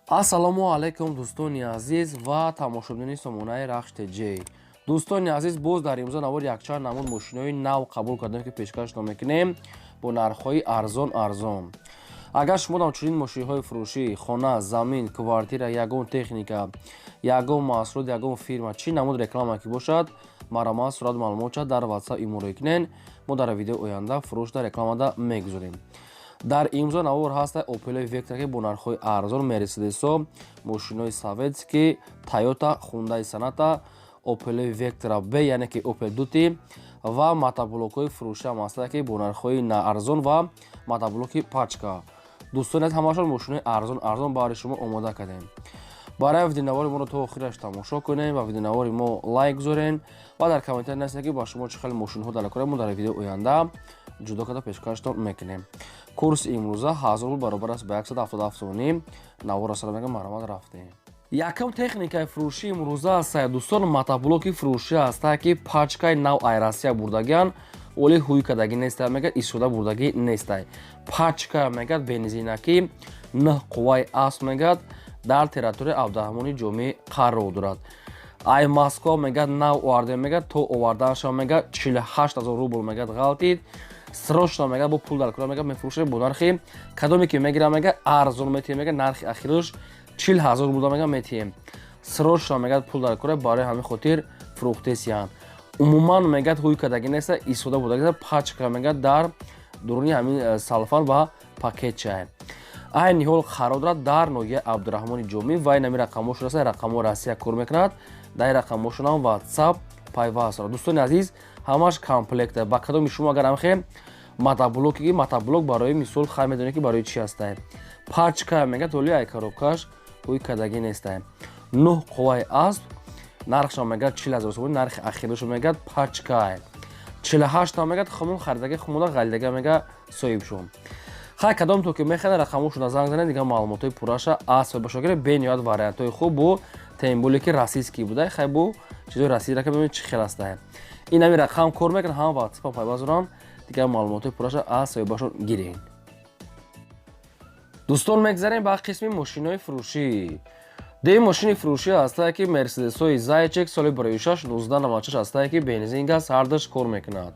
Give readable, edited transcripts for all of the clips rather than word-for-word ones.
Ассалому алайкум дӯстони азиз ва тамошобини сомонаи Рахш ТЖ. Дӯстони азиз, боз дар имрӯза навор якчанд намуд мошинои нав қабул кардем ки пешкашро мекунем бо нархҳои арзон. Агар шумо дар чунин мошинҳои фурӯшӣ хона, замин, квартира, ягон техника, ягон маҳсулот, ягон фирма чӣ намуд реклама ки бошад, маромад сурат маълумотша дар WhatsApp иморӣ кунен. Мо дар видеои оянда фурӯшда рекламада мегузорем. Дар имзо навор ҳаста Opel Vectra ки бо нархҳои арзон, Mercedes-о, мошинои советски, Toyota, Hyundai Sonata, Opel Vectra B, яъне ки Opel Duty ва мотоблокҳои фурӯшӣ ҳам ҳастанд ки бо нархҳои арзон ва мотоблоки пачка. Дӯстони ҳамашон мошинои арзон барои шумо омода кардем. Барои видеонавори моро то охираш тамошо кунем ва видеонавори мо лайк гузорен ва дар комментар нависед ки ба шумо чӣ хеле мошинҳо далакора мо дар видеои оянда ҷудо карда пешкаштон мекунем. Курси имрӯза 1000 рубл баробар аст ба 177 сомонӣ. Навор асаламага маромад рафтем. Якам техникаи фурӯшии имрӯза аст дӯстон, мотоблоки фурӯшӣ аст ки пачкаи нав айрасия бурдагиан, оли ҳуй кадаги нестай мегад, истода бурдаги нестай. Пачка мегад бензинаки 9 қувваи аст мегад дар территорияи Абдурахмони Ҷомеъ қарор дорад. Ай Москва мегад нав оварда мегад, то оварданша мегад 48 000 рубл мегад ғалтид. Срочно мегад бо пул далкора мегад мефурӯшад бо нархи кадоме ки мегирам мегад арзон метиҳем мегад нархи ахираш 40 000 рубл мегад метиҳем. Срочно мегад пул далкора барои ҳамин хотир фурӯхтесиян. Умуман мегад ҳуй кадаги неста истода будаги пачка мегад дар дуруни ҳамин салфан ва пакетча. Айни ҳол қарор дорад дар ноҳияи Абдурахмони Ҷомеъ ва ин рақамошон аст, рақамҳо Россия кор мекунад. Дар рақамошон ҳам WhatsApp пайваст дорад. Дӯстони азиз, ҳамаш комплект ба кадоми шумо агар ҳамхе мотоблок барои мисол хай медонед ки барои чӣ астае. Пачка мегад оли ай коробкаш ҳуй кадаги нестае. 9 қувваи аст, нархша мегад 40 000 сомон, нархи ахирашо мегад пачка. 48 мегад хумон харидаги хумода ғалидаги мегад соҳибшум. хай кадом то ки механа рақамошона занг занед дига маълумотои пурраша аст бошо гире бениҳоят вариантҳои хуб бо темболи ки расистки буда хай бо чизои расистра ки бибинед чӣ хел астае. ин ҳамин рақам кор мекунад, ҳам WhatsApp пайваст доранд, дига маълумотои пурраша аз соҳибашон гиред. дӯстон, мегзарем ба қисми мошинои фурӯшӣ. деми мошини фурӯшӣ астае ки Mercedes-ои Zaychek соли 1996 астае ки бензин газ ҳардаш кор мекунад.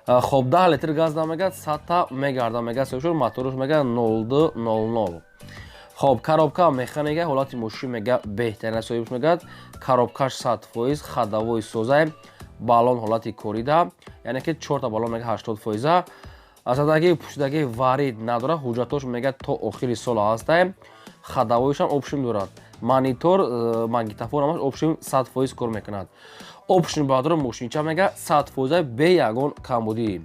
хоб 10 литр газ да мегад 100 та мегарда мегад соҳибшон, мотораш мегад 0200. хоб коробка механика ҳолати мошин мегад беҳтарина соҳибш мегад, коробкаш 100%, хадавои соза, балон ҳолати корида, яъне ки 4 та балон мегад 80%. асадаги пуштидаги варид надора, ҳуҷҷатош мегад то охири сол ҳастае. хадавоишам опшн дорад. монитор, магнитофон ҳамаш опшн 100% кор мекунад. опшн бадро мошинча мегад 100% бе ягон камбудӣ.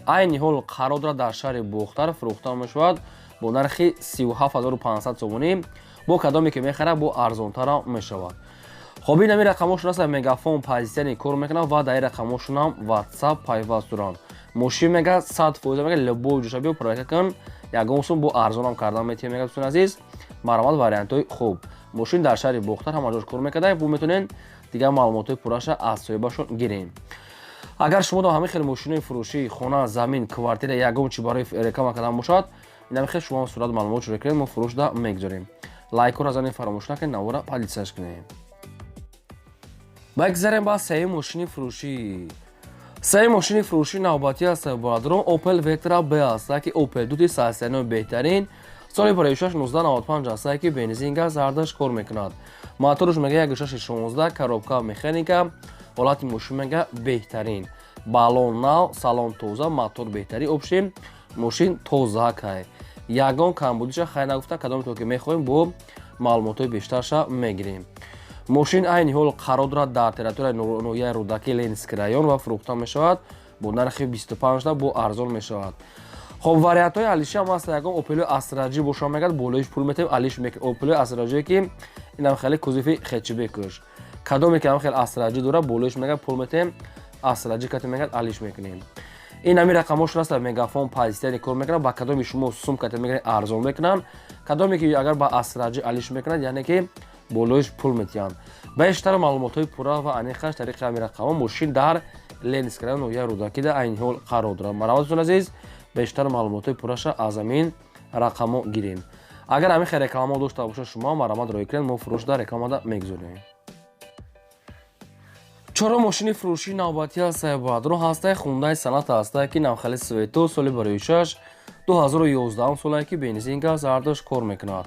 айни ҳол қарор дорад дар шаҳри Бухтар фурӯхта мешавад бо нархи 37500 сомонӣ. бо кадоме ки мехарад бо арзонтара мешавад. хоб ин ҳамин рақамошон аст, мегафон позитсияни кор мекунад ва дар ин рақамошонам WhatsApp пайваст доранд. мошин мегад 100% мегад любой ҷоша биё проека кун, ягон сум бо арзонам кардан метиҳем мегад. дӯстон азиз, маромад вариантҳои хуб. мошин дар шаҳри Бухтар ҳама ҷош кор мекарда, бо метонен дига маълумотои пурраша аз соҳибашон гирем. агар шумо дар ҳамин хеле мошинои фурӯшӣ хона, замин, квартира ягон чи барои реклама кардан бошад, ин ҳамин хел шумо сурат маълумотшо рекунед, мо фурӯшда мегзорем. лайкҳоро занед фаромӯш накунед, навора позитсияш кунед. бигзарем ба сеюм мошини фурӯшӣ. сеюм мошини фурӯшӣ навбатӣ аст бадрон Opel Vectra B аст ки Opel Duty састянои беҳтарин соли 1995 аст ки бензин газ ҳардаш кор мекунад. моторш мега 1.16, коробка механика, ҳолати мошин мега беҳтарин, балон нав, салон тоза, мотор беҳтарин опшн, мошин тоза кай. ягон камбудиша хай нагуфта, кадоме то ки мехоҳем бо маълумотои бештарша мегирем. мошин айни ҳол қарор дорад дар территорияи ноҳияи Рудаки Ленинский район ва фурӯхта мешавад бо нархи 25 та бо арзон мешавад. хоб вариантҳои алиши ҳам аст, ягон Opel Astra G боша мегад, болоиш пул метем алиш Opel Astra G ки инам хеле кузифи хечбекш. кадоме ки ҳам хел Astra G дора, болоиш мегад пул метем Astra G кате мегад алиш мекунем. ин ҳамин рақамошон аст, мегафон позитсияни кор мекунад, ба кадоми шумо сум кате мегиред арзон мекунанд, кадоме ки агар ба Astra G алиш мекунад, яъне ки болоиш пул метиҳанд. бештар маълумотҳои пурра ва аниқаш тариқи ҳамин рақамҳо мошин дар Ленинский район ноҳияи Рудакида айни ҳол қарор дорад. маромадатон азиз, бештар маълумотҳои пурраша аз ҳамин рақамҳо гирем. агар ҳамин хел реклама дошта боша шумо маромад рой кунед, мо фурӯш дар рекламада мегузорем. чорум мошини фурӯшии навбатӣ ҳастаи баъдро ҳастаи хундаи санъат ҳастае ки навхали Свету соли барои 6 2011 солае ки бензин газ зардош кор мекунад.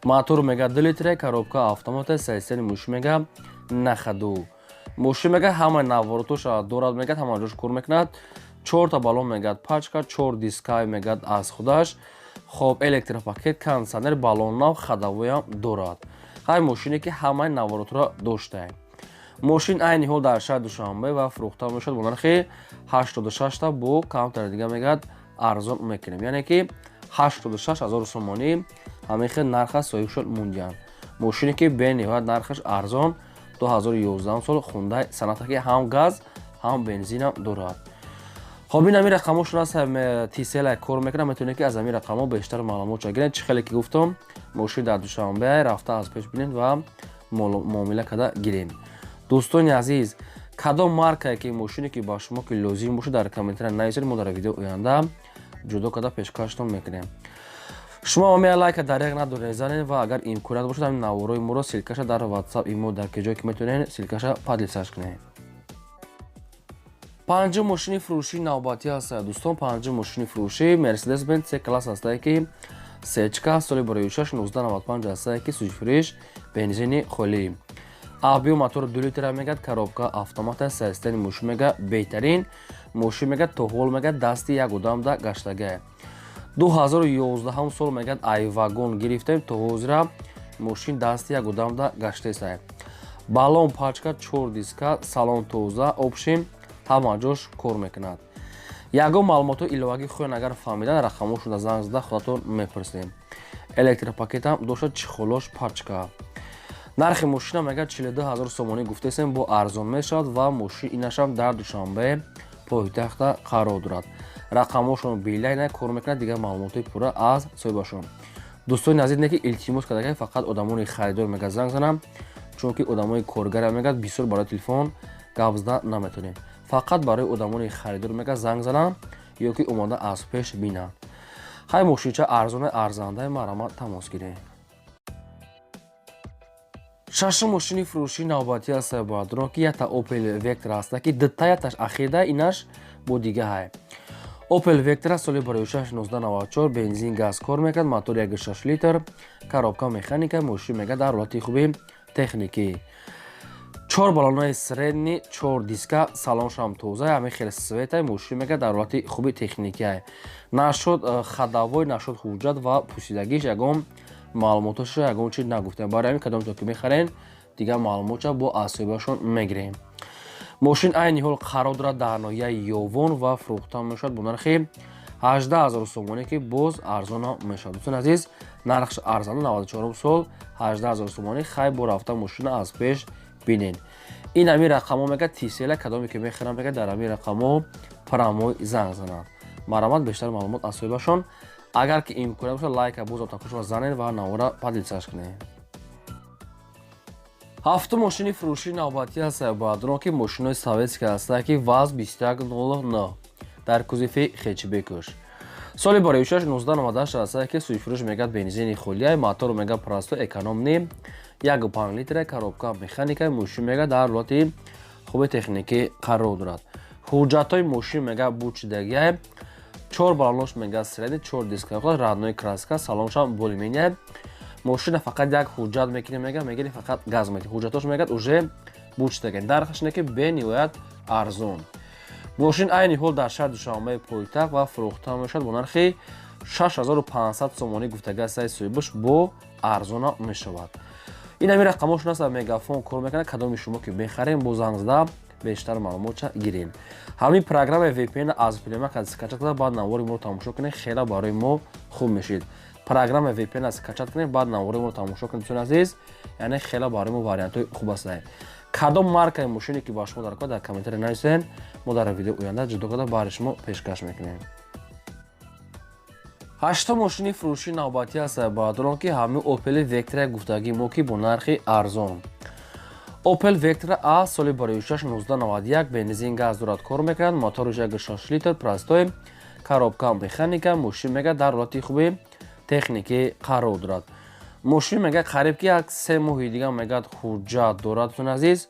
Мотор мега 2 литре, коробка автомата, системи мошин мега нахаду. мошин мега ҳамаи наворотоша дорад мегад, ҳама ҷош кор мекунад. 4 та балон мегад пачка, 4 дискай мегад аз худаш. хоб электропакет, кондиционер, балон нав, хадавоям дорад. ҳай мошине ки ҳамаи наворотро доштааст. мошин айни ҳол дар шаҳри Душанбе ва фурӯхта мешавад бо нархи 86 та бо камтари дига мегад арзон мекунем. яъне ки 86 000 сомонӣ ҳамин хел нарха соҳиб шуд мондиянд. мошине ки бениҳоят нархаш арзон 2011 сол хундаи санъате ки ҳам газ ҳам бензинам дорад. хоб ин ҳамин рақамҳо шуна тисела кор мекунад. метавонед ки аз ҳамин рақамҳо бештар маълумот гиред. чӣ хеле ки гуфтам мошин дар Душанбе рафта аз пеш бинед ва муомила карда гирем. дӯстони азиз, кадом маркае ки мошине ки ба шумо ки лозим бошад дар комментаре нависед, мо дар видео оянда ҷудо карда пешкаштон мекунем. шумо ҳамин лайка дариқ надоред занед ва агар имконият бошад ҳамин наворои моро силкаша дар WhatsApp имо дар ки ҷое ки метавонед силкаша падлисаш кунед. панҷум мошини фурӯшии навбатӣ ҳастае дӯстон. панҷум мошини фурӯшӣ Mercedes-Benz C-класс ҳастае ки сечка соли барои 6 1995 ҳастае ки сӯзишфурӯш бензини холӣ. объем мотор 2 литра мегад, коробка автомата, системи мошин мега беҳтарин. мошин мега то ҳол мега дасти як одамда гаштага. 2011 сол мегад ай вагон гирифтем, то ҳозира мошин дасти як одамда гаштеса. балон пачка, 4 диска, салон тоза, опшин ҳама ҷош кор мекунад. ягон маълумоти иловагӣ хоҳед агар фаҳмидан рақамҳошуда занг зада худатон мепурсем. электропакетам дошад, чихолош пачка. нархи мошина мега 42 000 сомонӣ гуфтесем, бо арзон мешавад ва мошин инашам дар Душанбе пойтахта қарор дорад. рақамҳошон билайна кор мекунад, дигар маълумоти пурра аз соҳибашон. дӯстони азиз, не ки илтимос карда фақат одамони харидор мега занг занам, чунки одамони коргара мегад бисёр барои телефон гап зада наметонем. фақат барои одамони харидор мега занг занам ё ки омода аз пеш бинанд. ҳай мошинча арзоне арзандаи маромад тамос гирем. шашум мошини фурӯшии навбатӣ ҳастае баъдро ки ята Opel Vectra ҳаста ки дитаяташ ахирда инаш бо дига ҳай. Opel Vectra соли барои 6 1994 бензин газ кор мекард, мотор 1.6 литр, коробка механика, мошин мега дар ҳолати хуби техникӣ. 4 балонои средни, 4 диска, салоншам тоза, ҳамин хел светай, мошин мега дар ҳолати хуби техникӣ. нашуд хадавой, нашуд ҳуҷҷат ва пусидагиш ягон маълумотош ягон чиз нагуфтем. барои ҳамин кадомто ки мехарен дигар маълумотша бо асоибашон мегирем. мошин айни ҳол қарор дорад дар ноҳияи ёвон ва фурӯхта мешавад бо нархи 18 000 сомонӣ ки боз арзона мешавад. дӯстон азиз, нархш арзана 94 сол 18 000 сомонӣ. хай бо рафта мошина аз пеш бинен. ин ҳамин рақамҳо мега тисела кадоме ки мехарам мега дар ҳамин рақамҳо прамой занг занад. маромад бештар маълумот аз соҳибашон. агар ки имконият бошад лайка бозам такошро занед ва навора падлисаш кунед. ҳафтум мошини фурӯшии навбатӣ ҳастае баъдро ки мошинои советска ҳастае ки ВАЗ 2109 дар кузифи хечбекуш. соли барои 6 1998 ҳастае ки сӯзишфурӯш мегад бензини холия, мотор мега простой экономни, 1.5 литр, коробка механика, мошин мега дар ҳолати хуби техникӣ қарор дорад. ҳуҷҷатҳои мошин мега бучидагия, 4 балонош мега средни, 4 диска, радной краска, салоншам болимения. мошина фақат як ҳуҷҷат мекунем мега, мегири фақат газ мекунем. ҳуҷҷатош мегад уже бучидаген. нархаш не ки бениҳоят арзон. мошин айни ҳол дар шаҳри Душанбе пойтахт ва фурӯхта мешавад бо нархи 6500 сомонӣ гуфтага саи соҳибаш бо арзона мешавад. ин ҳамин рақамҳошон аст мегафон кор мекунад. кадоми шумо ки мехарем бо занг зада бештар маълумотша гирем. ҳамин программа VPN аз Play скачат карда баъд навори моро тамошо кунед, хела барои мо хуб мешид. программа VPN скачат кунед, баъд навори моро тамошо кунед дӯстони азиз, яъне хела барои мо вариантҳои хуб астае. кадом маркаи мошине ки ба шумо дар комментаре нависен, мо дар видео оянда ҷудо карда баҳри шумо пешкаш мекунем. ҳаштум мошини фурӯшии навбатӣ ҳастае баъдро ки ҳамин Opel Vectra гуфтагӣ мо ки бо нархи арзон. Opel Vectra A соли барои 6 1991 бензин газ дорад кор мекунад, моториш 1.6 литр простой, коробка механика, мошин мега дар ҳолати хуби техникӣ қарор дорад. мошин мегӯяд қариб ки як 3 моҳи дига мегӯяд ҳуҷҷат дорад. дӯстон азиз,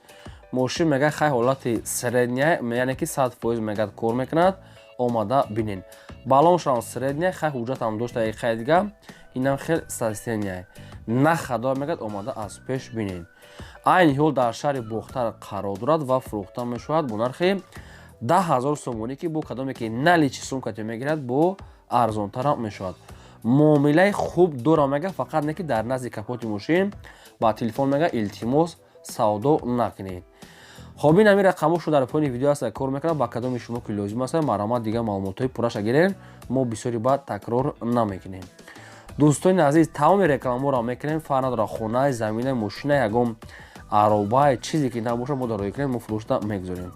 мошин мегӯяд хай ҳолати средняя, яъне ки 100% мегӯяд кор мекунад. омада бинен. балоншам средняя, хай ҳуҷҷатам дошта, хай дига инам хел састеняя. нахадор мегӯяд омада аз пеш бинен. айни ҳол дар шаҳри бохтар қарор дорад ва фурӯхта мешавад бо нархи 10,000 сомонӣ, ки бо кадоме ки наличи сумкате мегирад, бо арзонтарам мешавад. муомилаи хуб дорам мегӯяд, фақат не ки дар назди капоти мошин ба телефон мегӯяд илтимос савдо накунед. хоб ин ҳамин рақамҳошро дар поёни видео аст кор мекунам. ба кадоми шумо ки лозим аст маромад дига маълумотҳои пурраша гирен, мо бисёри баъд такрор намекунем. дӯстони азиз, тамоми рекламаҳоро мекунем, фарқ надорад хона, замина, мошина, ягон ароба, чизе ки набошад мо дар экран мо фурӯшта мегузорем.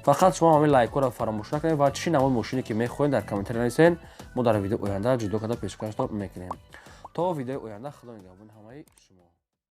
фақат шумо ҳамин лайкҳоро фаромӯш накунед ва чӣ намуди мошине ки мехоҳед дар комментария нависед. мо дар видеои оянда ҷудо карда пешкашдор мекунем. то видеои оянда худо нигаҳбони ҳамаи шумо.